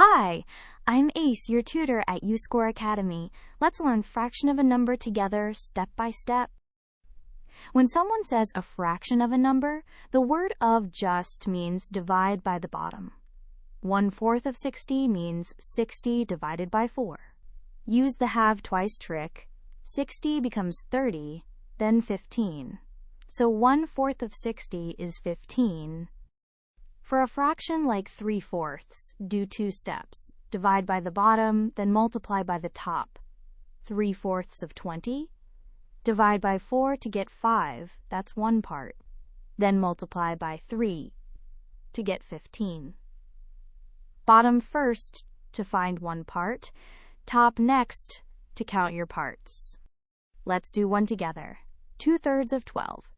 Hi, I'm Ace, your tutor at UScore Academy. Let's learn fraction of a number together, step by step. When someone says a fraction of a number, the word of just means divide by the bottom. 1/4 of 60 means 60 divided by 4. Use the have twice trick. 60 becomes 30, then 15. So 1/4 of 60 is 15. For a fraction like 3/4, do 2 steps. Divide by the bottom, then multiply by the top. 3/4 of 20. Divide by 4 to get 5, that's one part. Then multiply by 3 to get 15. Bottom first to find one part, top next to count your parts. Let's do one together. 2/3 of 12.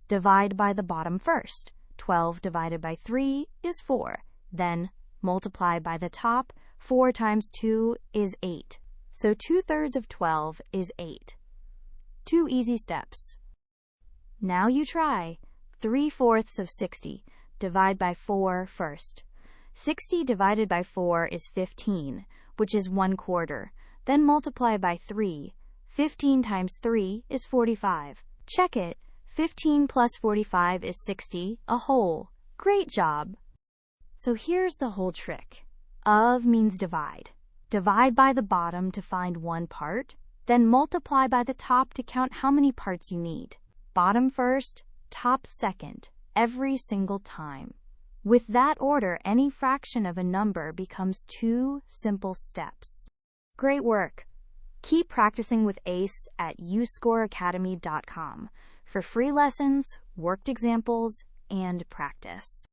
Divide by the bottom first. 12 divided by 3 is 4. Then multiply by the top. 4 times 2 is 8. So 2/3 of 12 is 8. 2 easy steps. Now you try. 3/4 of 60. Divide by 4 first. 60 divided by 4 is 15, which is 1/4. Then multiply by 3. 15 times 3 is 45. Check it. 15 plus 45 is 60, a whole. Great job! So here's the whole trick. Of means divide. Divide by the bottom to find one part, then multiply by the top to count how many parts you need. Bottom first, top second, every single time. With that order, any fraction of a number becomes 2 simple steps. Great work! Keep practicing with Ace at uscoreacademy.com for free lessons, worked examples, and practice.